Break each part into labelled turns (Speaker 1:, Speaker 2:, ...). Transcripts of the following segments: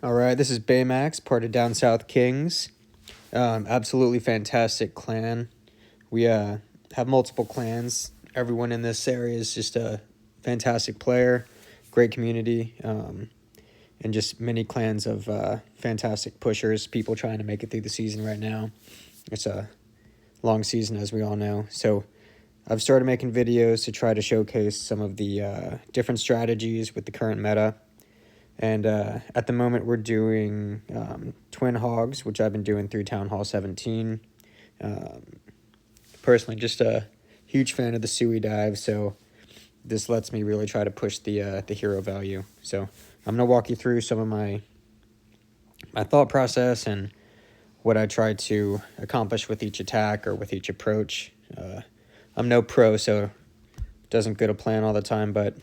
Speaker 1: All right, this is Baymax, part of Down South Kings. Absolutely fantastic clan. We have multiple clans. Everyone in this area is just a fantastic player, great community, and just many clans of fantastic pushers, people trying to make it through the season right now. It's a long season, as we all know. So I've started making videos to try to showcase some of the different strategies with the current meta. And at the moment, we're doing twin hogs, which I've been doing through Town Hall 17. Personally, just a huge fan of the Sui dive, so this lets me really try to push the hero value. So I'm gonna walk you through some of my thought process and what I try to accomplish with each attack or with each approach. I'm no pro, so it doesn't go to plan all the time, but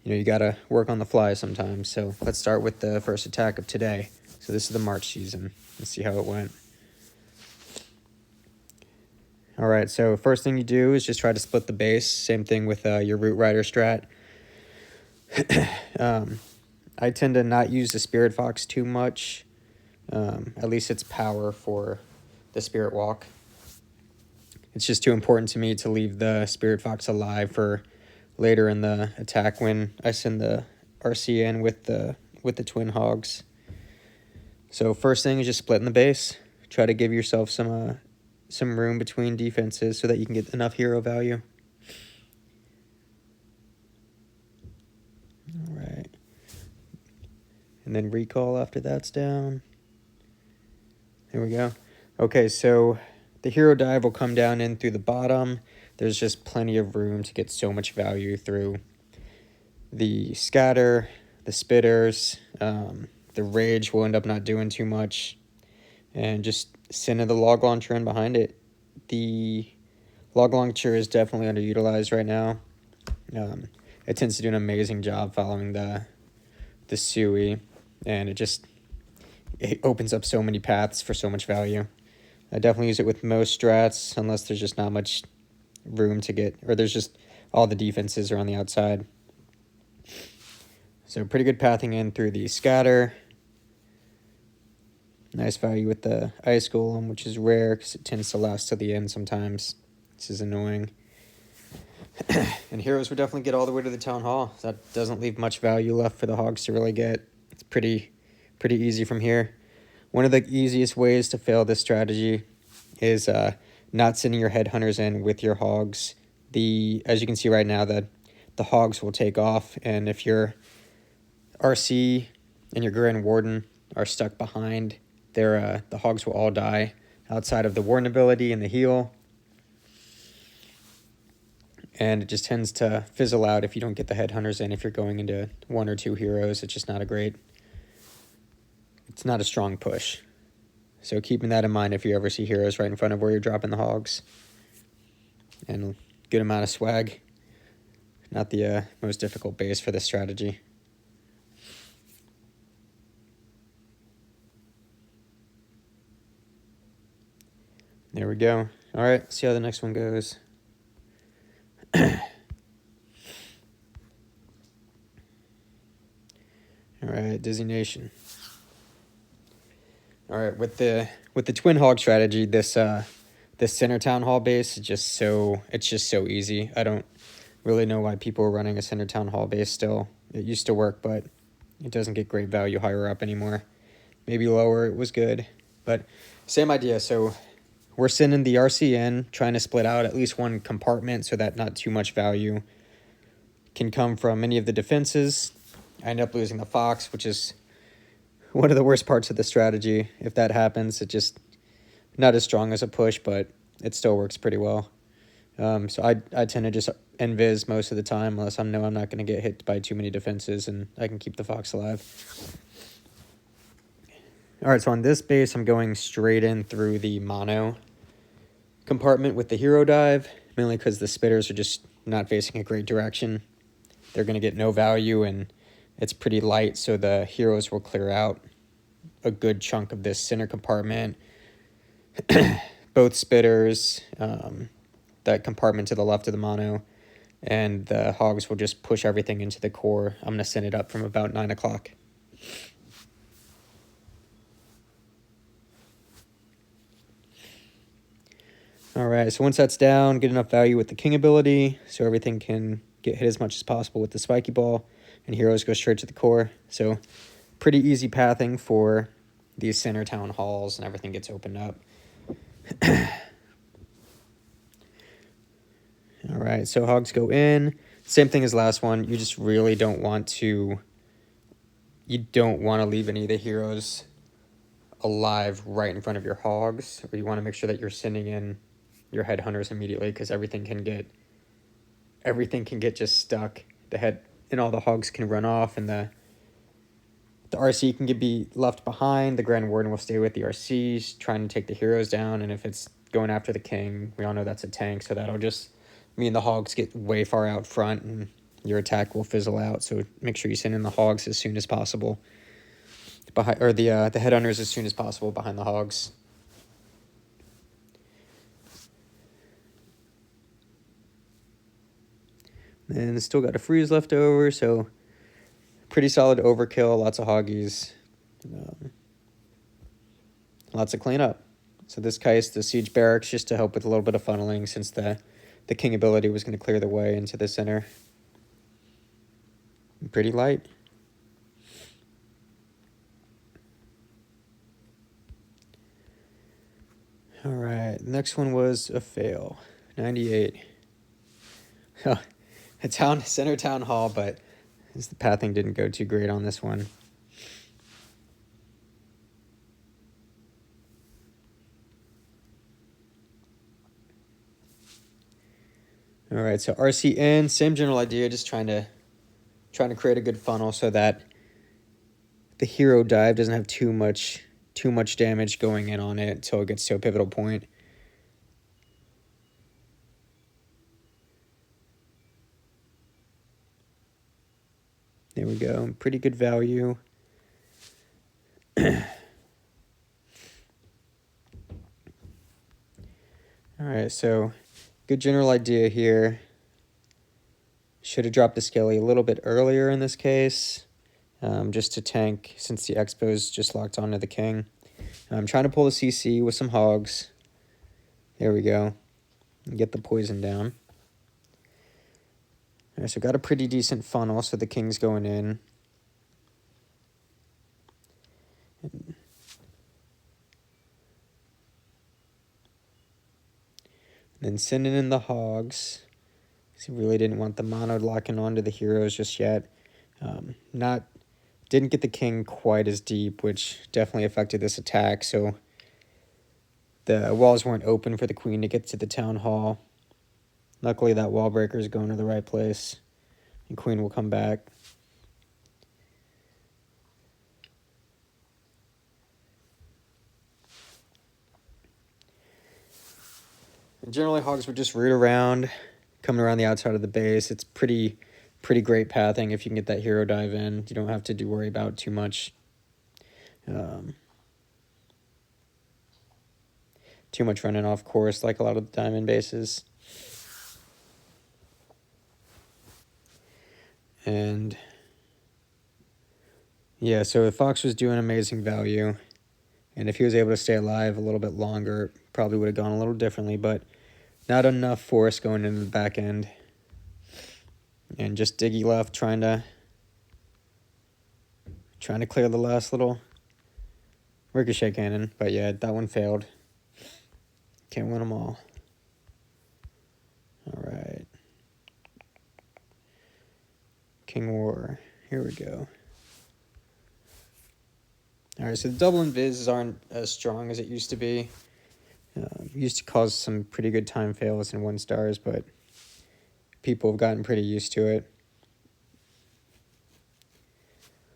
Speaker 1: you gotta work on the fly sometimes. So let's start with the first attack of today. So this is the March season. Let's see how it went. All right, so first thing you do is just try to split the base. Same thing with your Root Rider strat. I tend to not use the Spirit Fox too much. At least its power for the Spirit Walk. It's just too important to me to leave the Spirit Fox alive for later in the attack when I send the RC in with the twin hogs. So first thing is just splitting the base. Try to give yourself some room between defenses so that you can get enough hero value. All right. And then recall after that's down. There we go. Okay, so the hero dive will come down in through the bottom. There's just plenty of room to get so much value through the scatter, the spitters. The rage will end up not doing too much. And just sending the log launcher in behind it. The log launcher is definitely underutilized right now. It tends to do an amazing job following the Sui, and it opens up so many paths for so much value. I definitely use it with most strats, unless there's just not much room to get, or there's just all the defenses are on the outside. So pretty good pathing in through the scatter. Nice value with the ice golem, which is rare because it tends to last to the end sometimes. This is annoying. And heroes would definitely get all the way to the town hall. That doesn't leave much value left for the hogs to really get. It's pretty easy from here. One of the easiest ways to fail this strategy is not sending your headhunters in with your hogs. As you can see right now, the hogs will take off, and if your RC and your Grand Warden are stuck behind, the hogs will all die outside of the Warden ability and the heal. And it just tends to fizzle out if you don't get the headhunters in. If you're going into one or two heroes, it's just not it's not a strong push. So keeping that in mind if you ever see heroes right in front of where you're dropping the hogs. And a good amount of swag. Not the most difficult base for this strategy. There we go. All right, see how the next one goes. All right, Disney Nation. All right, with the twin hog strategy, this center town hall base is just so easy. I don't really know why people are running a center town hall base still. It used to work, but it doesn't get great value higher up anymore. Maybe lower it was good, but same idea. So we're sending the RC in, trying to split out at least one compartment so that not too much value can come from any of the defenses. I end up losing the Fox, which is one of the worst parts of the strategy. If that happens, it just not as strong as a push, but it still works pretty well. So I tend to just invis most of the time, unless I know I'm not going to get hit by too many defenses, and I can keep the Fox alive. All right, so on this base, I'm going straight in through the mono compartment with the hero dive, mainly because the spitters are just not facing a great direction. They're going to get no value, and it's pretty light, so the heroes will clear out a good chunk of this center compartment. Both spitters, that compartment to the left of the mono, and the hogs will just push everything into the core. I'm going to send it up from about 9 o'clock. Alright, so once that's down, get enough value with the king ability so everything can get hit as much as possible with the spiky ball, and heroes go straight to the core. So pretty easy pathing for these center town halls, and everything gets opened up. Alright, so hogs go in. Same thing as last one. You just really don't want to... You don't want to leave any of the heroes alive right in front of your hogs. Or you want to make sure that you're sending in your headhunters immediately, because everything can get just stuck. The head and all the hogs can run off, and the RC can be left behind. The Grand Warden will stay with the RCs, trying to take the heroes down, and if it's going after the king, we all know that's a tank, so that'll just mean the hogs get way far out front, and your attack will fizzle out. So make sure you send in the hogs as soon as possible, or the headhunters as soon as possible behind the hogs. And still got a freeze left over, so pretty solid overkill, lots of hoggies, lots of cleanup. So this Kais, the siege barracks, just to help with a little bit of funneling, since the king ability was going to clear the way into the center. Pretty light. Alright, the next one was a fail. 98. A center town hall, but the pathing didn't go too great on this one. Alright, so RC in, same general idea, just trying to create a good funnel so that the hero dive doesn't have too much damage going in on it until it gets to a pivotal point. There we go, pretty good value. Alright, so good general idea here. Should have dropped the Skelly a little bit earlier in this case, just to tank, since the Expo's just locked onto the king. I'm trying to pull the CC with some hogs. There we go. Get the poison down. Alright, so got a pretty decent funnel, so the king's going in. And then sending in the hogs. He really didn't want the mono locking onto the heroes just yet. Didn't get the king quite as deep, which definitely affected this attack, so the walls weren't open for the queen to get to the town hall. Luckily, that wall breaker is going to the right place, and queen will come back. And generally, hogs would just root around, coming around the outside of the base. It's pretty great pathing if you can get that hero dive in. You don't have to worry about too much running off course like a lot of the diamond bases. And yeah, so the Fox was doing amazing value, and if he was able to stay alive a little bit longer, probably would have gone a little differently, but not enough force going into the back end. And just Diggy left, trying to clear the last little ricochet cannon, but yeah, that one failed. Can't win them all. Alright. King War. Here we go. Alright, so the double invis aren't as strong as it used to be. Used to cause some pretty good time fails in 1-stars, but people have gotten pretty used to it.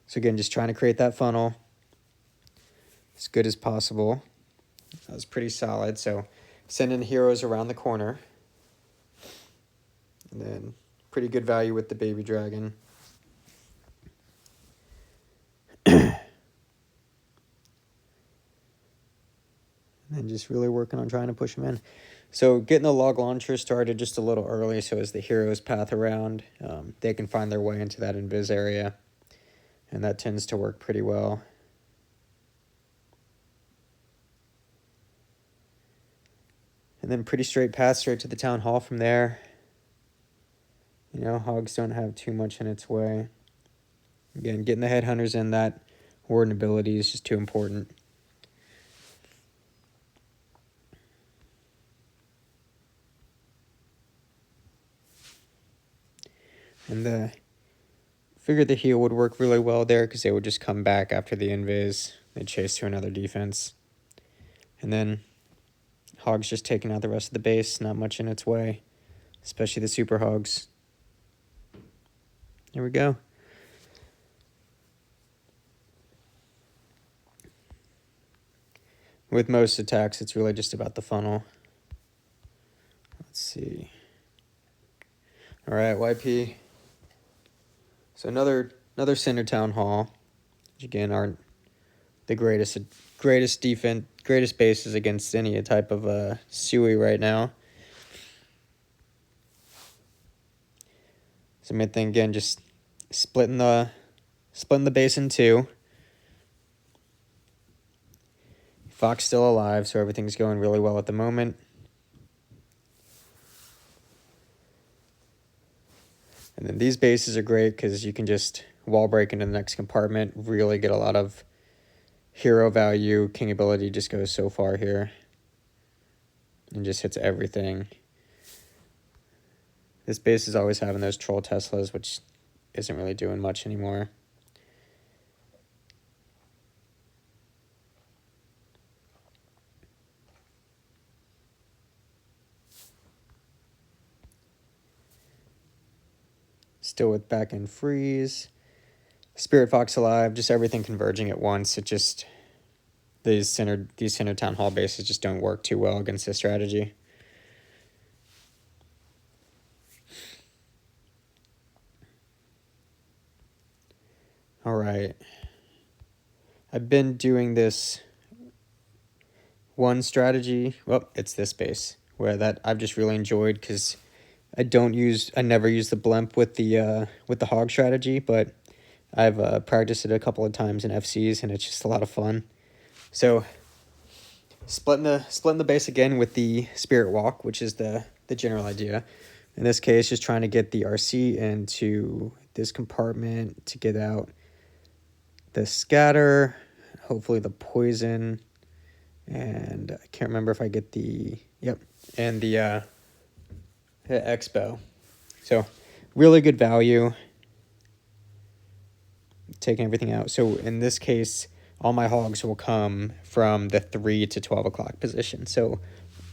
Speaker 1: So again, just trying to create that funnel as good as possible. That was pretty solid. So sending heroes around the corner. And then pretty good value with the baby dragon. And just really working on trying to push them in. So getting the log launcher started just a little early, so as the heroes path around, they can find their way into that invis area. And that tends to work pretty well. And then pretty straight path straight to the town hall from there. You know, hogs don't have too much in its way. Again, getting the headhunters in, that warden ability is just too important. And figured the heal would work really well there because they would just come back after the invis. They'd chase to another defense. And then hogs just taking out the rest of the base, not much in its way, especially the super hogs. There we go. With most attacks, it's really just about the funnel. Let's see. All right, YP. So another center town hall, which again aren't the greatest defense, greatest bases against any type of Sui right now. So main thing again, just splitting the base in two. Fox still alive, so everything's going really well at the moment. And then these bases are great because you can just wall break into the next compartment, really get a lot of hero value. King ability just goes so far here and just hits everything. This base is always having those troll Teslas, which isn't really doing much anymore. Still with back end freeze. Spirit Fox alive, just everything converging at once. It just, these center town hall bases just don't work too well against this strategy. All right. I've been doing this one strategy. Well, it's this base where that I've just really enjoyed because I never use the blimp with the hog strategy, but I've practiced it a couple of times in FCs and it's just a lot of fun. So splitting the base again with the Spirit Walk, which is the general idea. In this case, just trying to get the RC into this compartment to get out the scatter, hopefully the poison, and I can't remember if I get the and the expo. So really good value. Taking everything out. So in this case, all my hogs will come from the 3 to 12 o'clock position. So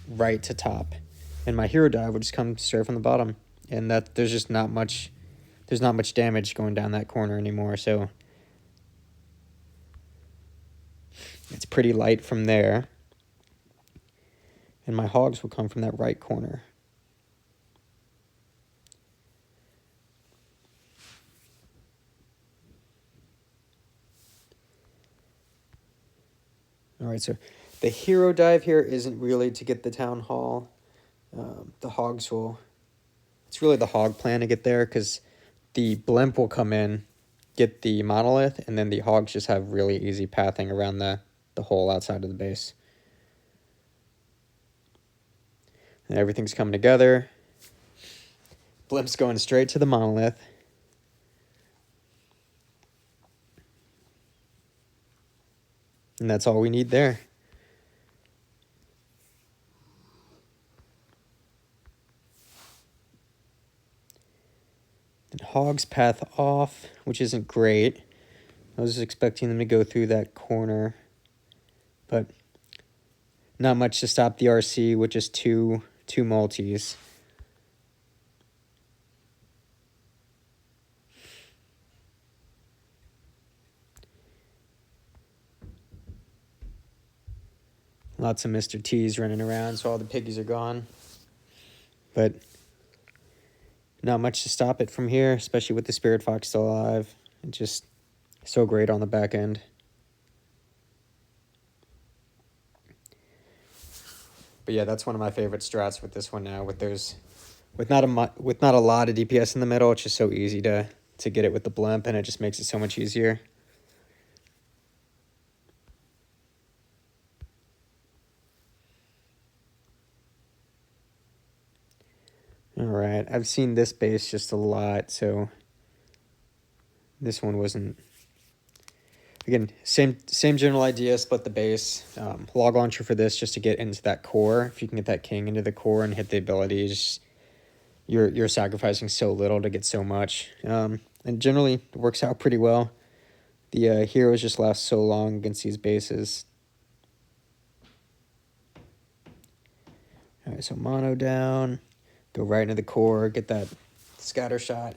Speaker 1: right to top. And my hero dive will just come straight from the bottom. And that there's just not much damage going down that corner anymore. So it's pretty light from there. And my hogs will come from that right corner. All right, so the hero dive here isn't really to get the town hall. The hogs will... It's really the hog plan to get there because the blimp will come in, get the monolith, and then the hogs just have really easy pathing around the hole outside of the base. And everything's coming together. Blimp's going straight to the monolith. And that's all we need there. And hogs path off, which isn't great. I was expecting them to go through that corner. But not much to stop the RC with just two multis. Lots of Mr. T's running around, so all the piggies are gone. But not much to stop it from here, especially with the Spirit Fox still alive. It's just so great on the back end. But yeah, that's one of my favorite strats with this one now. With not a lot of DPS in the middle, it's just so easy to get it with the blimp, and it just makes it so much easier. Alright, I've seen this base just a lot, so this one wasn't... Again, same general idea, split the base. Log launcher for this just to get into that core. If you can get that king into the core and hit the abilities, you're sacrificing so little to get so much. And generally, it works out pretty well. The heroes just last so long against these bases. Alright, so mono down. Go right into the core, get that scatter shot,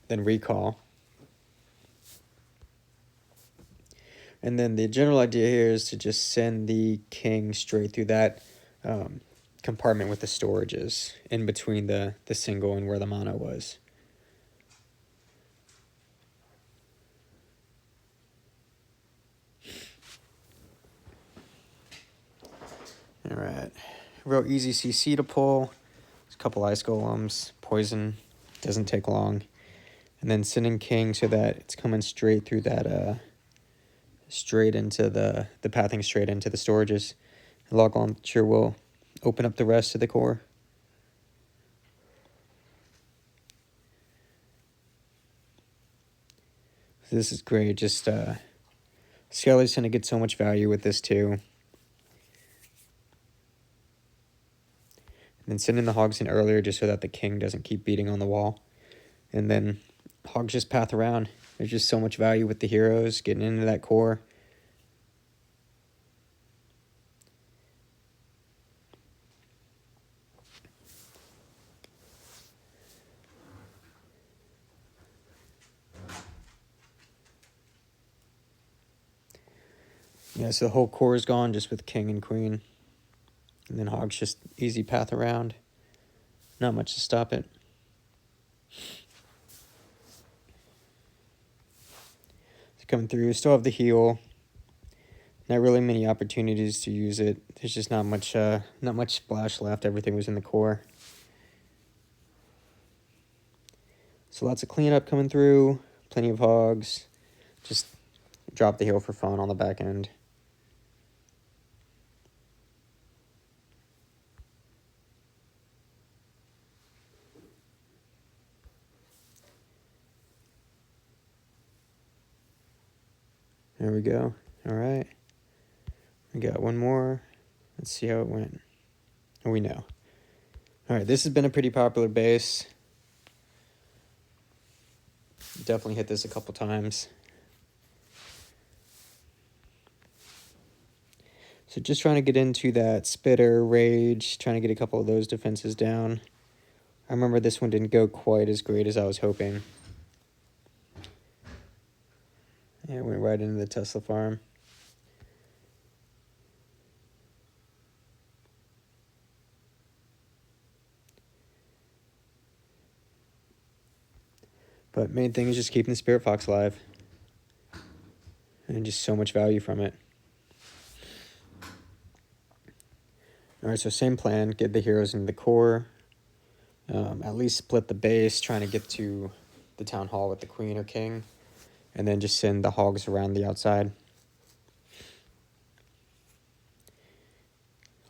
Speaker 1: then recall. And then the general idea here is to just send the king straight through that compartment with the storages in between the single and where the mono was. All right, real easy CC to pull. There's a couple ice golems, poison, doesn't take long. And then sending king so that it's coming straight through that, straight into the pathing straight into the storages. Log launcher will open up the rest of the core. This is great. Just Skelly's gonna get so much value with this too. And then sending the hogs in earlier just so that the king doesn't keep beating on the wall. And then hogs just path around. There's just so much value with the heroes getting into that core. Yeah, so the whole core is gone just with king and queen. And then hogs just easy path around. Not much to stop it. So coming through, still have the heal. Not really many opportunities to use it. There's just not much splash left. Everything was in the core. So lots of cleanup coming through. Plenty of hogs. Just drop the heal for fun on the back end. There we go. All right. We got one more. Let's see how it went. Oh, we know. All right, this has been a pretty popular base. Definitely hit this a couple times. So just trying to get into that Spitter, Rage, trying to get a couple of those defenses down. I remember this one didn't go quite as great as I was hoping. Yeah, it went right into the Tesla farm. But main thing is just keeping the Spirit Fox alive. And just so much value from it. Alright, so same plan. Get the heroes into the core. At least split the base, trying to get to the town hall with the queen or king. And then just send the hogs around the outside.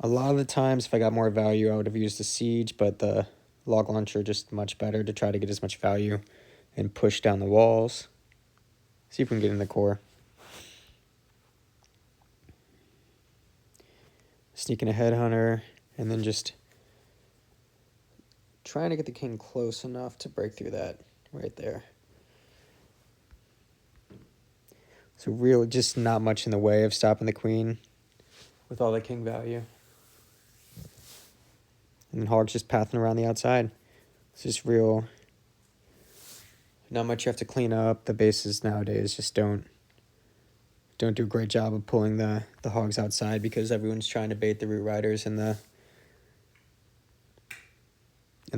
Speaker 1: A lot of the times, if I got more value, I would have used the siege, but the log launcher just much better to try to get as much value and push down the walls. See if we can get in the core. Sneaking a headhunter, and then just trying to get the king close enough to break through that right there. So really just not much in the way of stopping the queen with all the king value. And then hogs just pathing around the outside. It's just real, not much you have to clean up. The bases nowadays just don't do a great job of pulling the hogs outside because everyone's trying to bait the root riders and the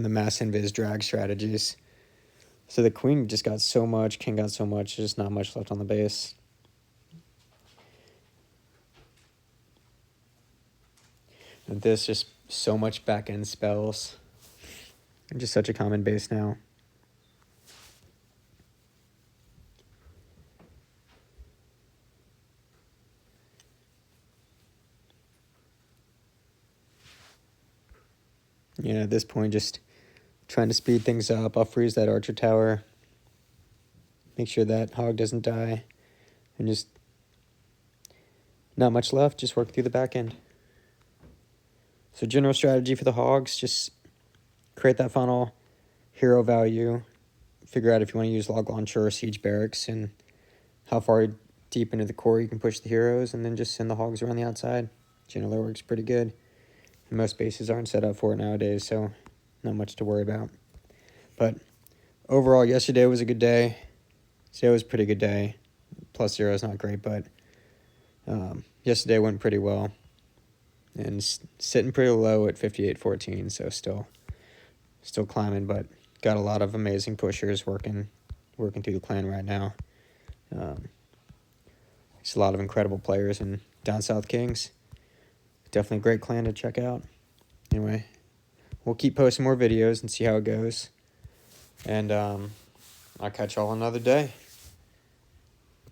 Speaker 1: mass invis drag strategies. So the queen just got so much, king got so much, there's just not much left on the base. And this just so much back end spells. Just such a common base now. Yeah, at this point, just trying to speed things up. I'll freeze that archer tower. Make sure that hog doesn't die. And just not much left. Just work through the back end. So general strategy for the hogs, just create that funnel, hero value, figure out if you want to use log launcher or siege barracks, and how far deep into the core you can push the heroes, and then just send the hogs around the outside. Generally works pretty good. And most bases aren't set up for it nowadays, so not much to worry about. But overall, yesterday was a good day. Today was a pretty good day. +0 is not great, but yesterday went pretty well. And sitting pretty low at 58.14, so still climbing, but got a lot of amazing pushers working through the clan right now. There's a lot of incredible players in Down South Kings. Definitely a great clan to check out. Anyway, we'll keep posting more videos and see how it goes. And I'll catch y'all another day.